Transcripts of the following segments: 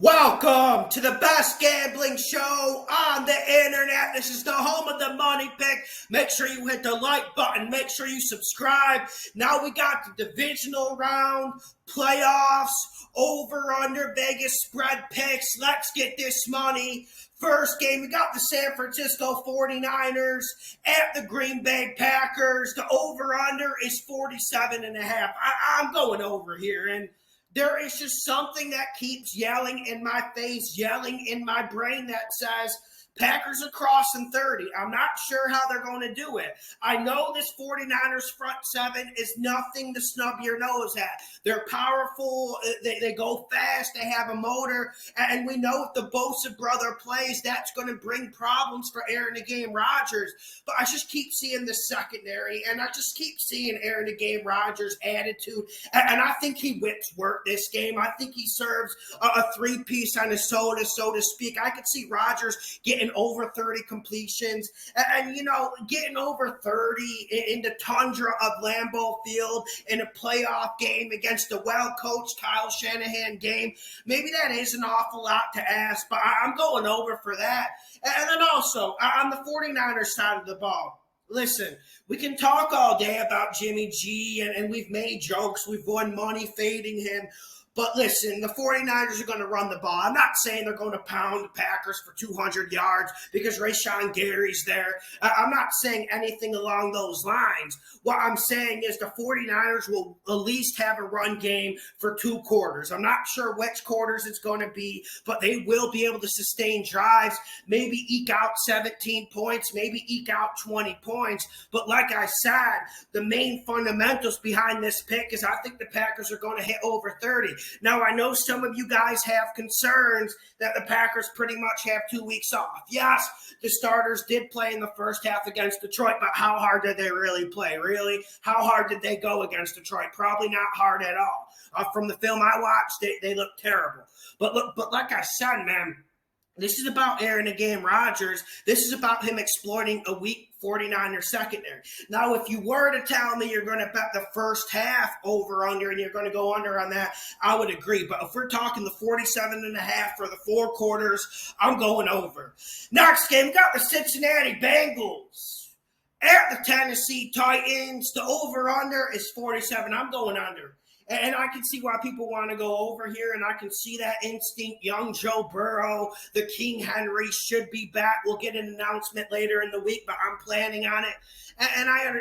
Welcome to the best gambling show on the internet. This is the home of the money pick. Make sure you hit the like button. Make sure you subscribe. Now we got the divisional round, playoffs, over under Vegas spread picks. Let's get this money. First game, we got the San Francisco 49ers at the Green Bay Packers. The over-under is 47.5. I'm going over here, and there is just something that keeps yelling in my face, yelling in my brain that says, Packers are crossing 30. I'm not sure how they're going to do it. I know this 49ers front seven is nothing to snub your nose at. They're powerful. They go fast. They have a motor. And we know if the Bosa brother plays, that's going to bring problems for Aaron the Game Rodgers. But I just keep seeing the secondary, and I just keep seeing Aaron the Game Rodgers' attitude. And I think he whips work this game. I think he serves a three-piece on his soda, so to speak. I could see Rodgers getting over 30 completions and getting over 30 in the tundra of Lambeau Field in a playoff game against a well-coached Kyle Shanahan game. Maybe that is an awful lot to ask, but I'm going over for that. And then also, on the 49ers side of the ball, listen, we can talk all day about Jimmy G, and we've made jokes. We've won money fading him. But listen, the 49ers are going to run the ball. I'm not saying they're going to pound the Packers for 200 yards because Rashawn Gary's there. I'm not saying anything along those lines. What I'm saying is the 49ers will at least have a run game for 2 quarters. I'm not sure which quarters it's going to be, but they will be able to sustain drives, maybe eke out 17 points, maybe eke out 20 points. But like I said, the main fundamentals behind this pick is I think the Packers are going to hit over 30. Now, I know some of you guys have concerns that the Packers pretty much have 2 weeks off. Yes, the starters did play in the first half against Detroit, but how hard did they really play? Really? How hard did they go against Detroit? Probably not hard at all. From the film I watched, they looked terrible. But like I said, man, this is about Aaron the Game Rodgers. This is about him exploiting a weak 49er secondary. Now, if you were to tell me you're going to bet the first half over under and you're going to go under on that, I would agree. But if we're talking the 47.5 for the 4 quarters, I'm going over. Next game, we got the Cincinnati Bengals at the Tennessee Titans. The over under is 47. I'm going under. And I can see why people want to go over here, and I can see that instinct. Young Joe Burrow, the King Henry should be back. We'll get an announcement later in the week, but I'm planning on it.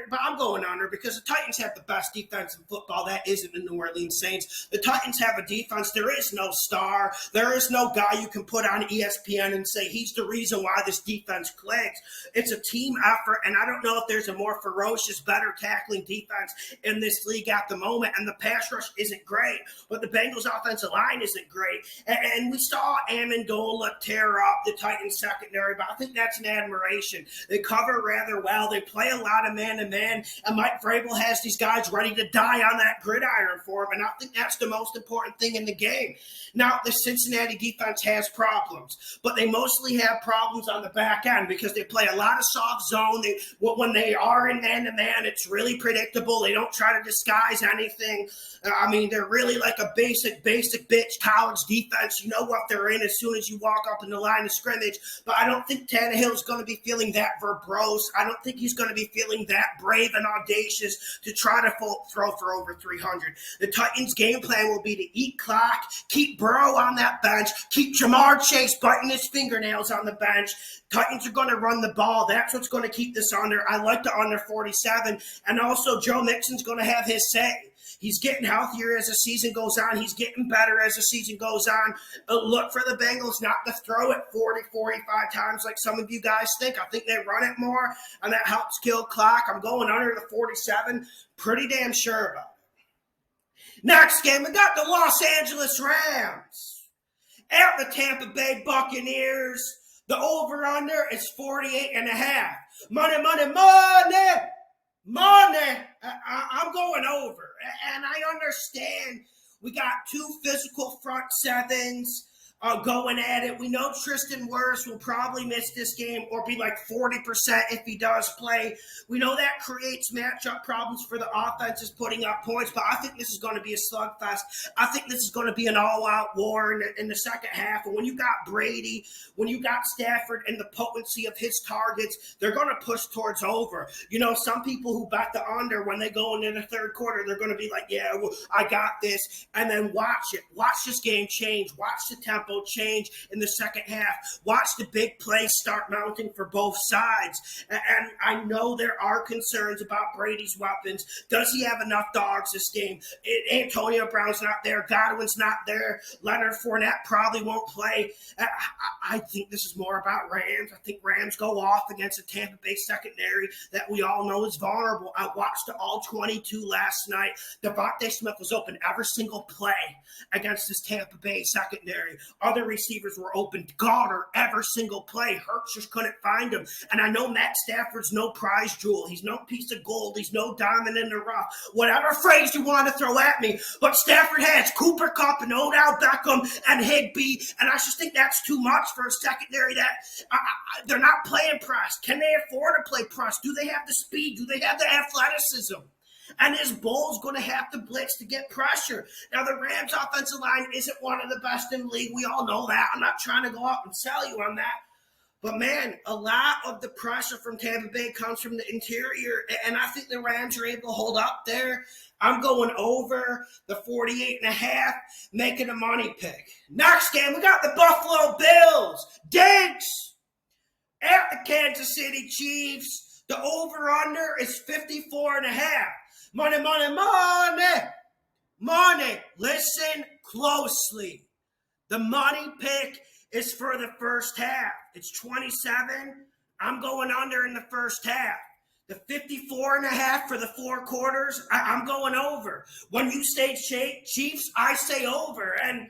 But I'm going under because the Titans have the best defense in football. That isn't the New Orleans Saints. The Titans have a defense. There is no star. There is no guy you can put on ESPN and say he's the reason why this defense clicks. It's a team effort, and I don't know if there's a more ferocious, better tackling defense in this league at the moment. And the pass rush isn't great, but the Bengals offensive line isn't great. And we saw Amendola tear up the Titans secondary, but I think that's an admiration. They cover rather well. They play a lot of man-to-man, and Mike Vrabel has these guys ready to die on that gridiron for him, and I think that's the most important thing in the game. Now, the Cincinnati defense has problems, but they mostly have problems on the back end because they play a lot of soft zone. When they are in man-to-man, it's really predictable. They don't try to disguise anything. They're really like a basic bitch college defense. You know what they're in as soon as you walk up in the line of scrimmage. But I don't think Tannehill's going to be feeling that verbose. I don't think he's going to be feeling that brave and audacious to try to throw for over 300. The Titans' game plan will be to eat clock, keep Burrow on that bench, keep Jamar Chase biting his fingernails on the bench. Titans are going to run the ball. That's what's going to keep this under. I like the under 47. And also, Joe Mixon's going to have his say. He's getting healthier as the season goes on. He's getting better as the season goes on. Look for the Bengals not to throw it 40, 45 times like some of you guys think. I think they run it more, and that helps kill clock. I'm going under the 47. Pretty damn sure about it. Next game, we got the Los Angeles Rams at the Tampa Bay Buccaneers. The over-under is 48.5. Money, money, money! Money, I'm going over. And I understand we got 2 physical front sevens. going at it. We know Tristan Wirfs will probably miss this game or be like 40% if he does play. We know that creates matchup problems for the offenses putting up points, but I think this is going to be a slugfest. I think this is going to be an all-out war in the second half. And when you got Brady, when you got Stafford and the potency of his targets, they're going to push towards over. You know, some people who bet the under when they go into the third quarter, they're going to be like, yeah, well, I got this. And then watch it. Watch this game change. Watch the tempo change in the second half. Watch the big plays start mounting for both sides. And I know there are concerns about Brady's weapons. Does he have enough dogs this game? Antonio Brown's not there. Godwin's not there. Leonard Fournette probably won't play. I think this is more about Rams. I think Rams go off against a Tampa Bay secondary that we all know is vulnerable. I watched the all 22 last night. Devontae Smith was open every single play against this Tampa Bay secondary. Other receivers were open. Goddard every single play. Hurts just couldn't find him. And I know Matt Stafford's no prize jewel. He's no piece of gold. He's no diamond in the rough. Whatever phrase you want to throw at me. But Stafford has Cooper Kupp and Odell Beckham and Higbee. And I just think that's too much for a secondary that they're not playing press. Can they afford to play press? Do they have the speed? Do they have the athleticism? And his Bull's going to have to blitz to get pressure. Now, the Rams' offensive line isn't one of the best in the league. We all know that. I'm not trying to go out and sell you on that. But, man, a lot of the pressure from Tampa Bay comes from the interior, and I think the Rams are able to hold up there. I'm going over the 48.5, making a money pick. Next game, we got the Buffalo Bills. Dinks at the Kansas City Chiefs. The over-under is 54.5. Money, money, money. Money. Listen closely. The money pick is for the first half. It's 27. I'm going under in the first half. The 54.5 for the 4 quarters, I'm going over. When you say Chiefs, I say over. And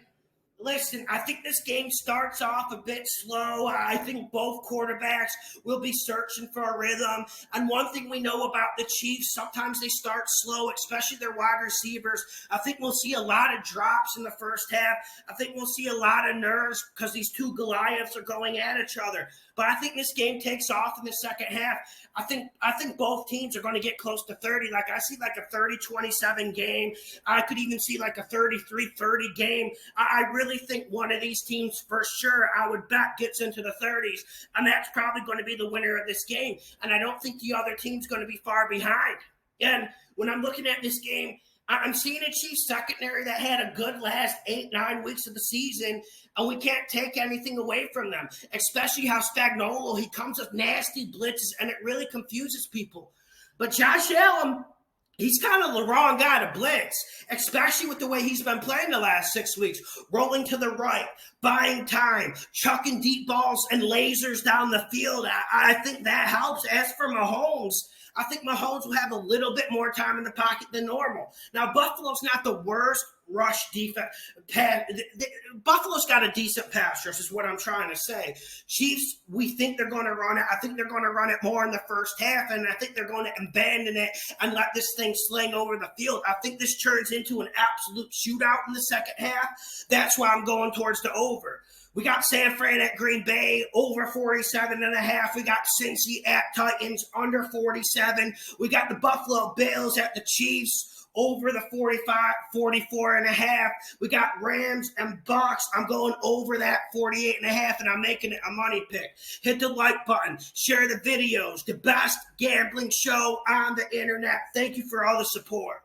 listen, I think this game starts off a bit slow. I think both quarterbacks will be searching for a rhythm. And one thing we know about the Chiefs, sometimes they start slow, especially their wide receivers. I think we'll see a lot of drops in the first half. I think we'll see a lot of nerves because these two Goliaths are going at each other. But I think this game takes off in the second half. I think both teams are going to get close to 30. Like, I see like a 30-27 game. I could even see like a 33-30 game. I really think one of these teams, for sure, I would bet gets into the 30s. And that's probably going to be the winner of this game. And I don't think the other team's going to be far behind. And when I'm looking at this game, I'm seeing a Chiefs secondary that had a good last 8-9 weeks of the season, and we can't take anything away from them, especially how Spagnuolo, he comes with nasty blitzes, and it really confuses people. But Josh Allen, he's kind of the wrong guy to blitz, especially with the way he's been playing the last 6 weeks, rolling to the right, buying time, chucking deep balls and lasers down the field. I think that helps. As for Mahomes, I think Mahomes will have a little bit more time in the pocket than normal. Now, Buffalo's not the worst rush defense. Buffalo's got a decent pass rush is what I'm trying to say. Chiefs, we think they're going to run it. I think they're going to run it more in the first half, and I think they're going to abandon it and let this thing sling over the field. I think this turns into an absolute shootout in the second half. That's why I'm going towards the over. We got San Fran at Green Bay, over 47.5. We got Cincy at Titans, under 47. We got the Buffalo Bills at the Chiefs, over the 44.5. We got Rams and Bucs. I'm going over that 48.5, and I'm making it a money pick. Hit the like button. Share the videos. The best gambling show on the internet. Thank you for all the support.